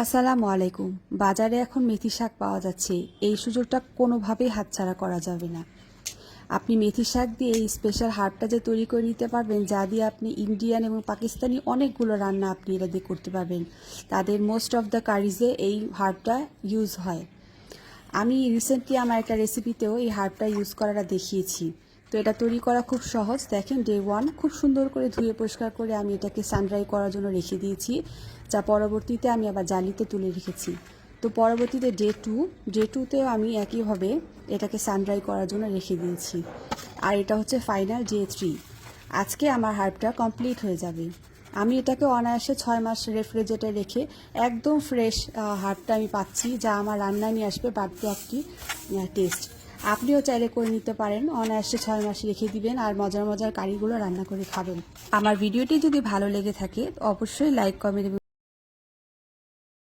আসসালামু আলাইকুম। বাজারে এখন মেথি শাক পাওয়া যাচ্ছে। এই সুযোগটা কোনোভাবেই হাতছাড়া করা যাবে না। আপনি মেথি শাক দিয়ে এই স্পেশাল হার্বটা যে তৈরি করে নিতে পারবেন, যা দিয়ে আপনি ইন্ডিয়ান এবং পাকিস্তানি অনেকগুলো রান্না আপনি এটা দিয়ে করতে পারবেন। তাদের মোস্ট অফ দ্য কারিজে এই হার্বটা ইউজ হয়। আমি রিসেন্টলি আমার একটা রেসিপিতেও এই হার্বটা ইউজ করাটা দেখিয়েছি। তো এটা তৈরি করা খুব সহজ। দেখেন, ডে 1 খুব সুন্দর করে ধুয়ে পরিষ্কার করে আমি এটাকে সানড্রাই করার জন্য রেখে দিয়েছি, যা পরবর্তীতে আমি আবার জালিতে তুলে রেখেছি। তো পরবর্তীতে ডে 2তেও আমি একইভাবে এটাকে সানড্রাই করার জন্য রেখে দিয়েছি। আর এটা হচ্ছে ফাইনাল ডে 3। আজকে আমার হার্বটা কমপ্লিট হয়ে যাবে। আমি এটাকে অনায়াসে 6 মাস রেফ্রিজারেটরে রেখে একদম ফ্রেশ হার্বটা আমি পাচ্ছি, যা আমার রান্নায় নিয়ে আসবে বাড়তি একটি টেস্ট। আপনিও চাইলে করে নিতে পারেন, অনায়াসে 6 মাস রেখে দিবেন আর মজার মজার কারিগুলো রান্না করে খাবেন। আমার ভিডিওটি যদি ভালো লেগে থাকে অবশ্যই লাইক, কমেন্ট এবং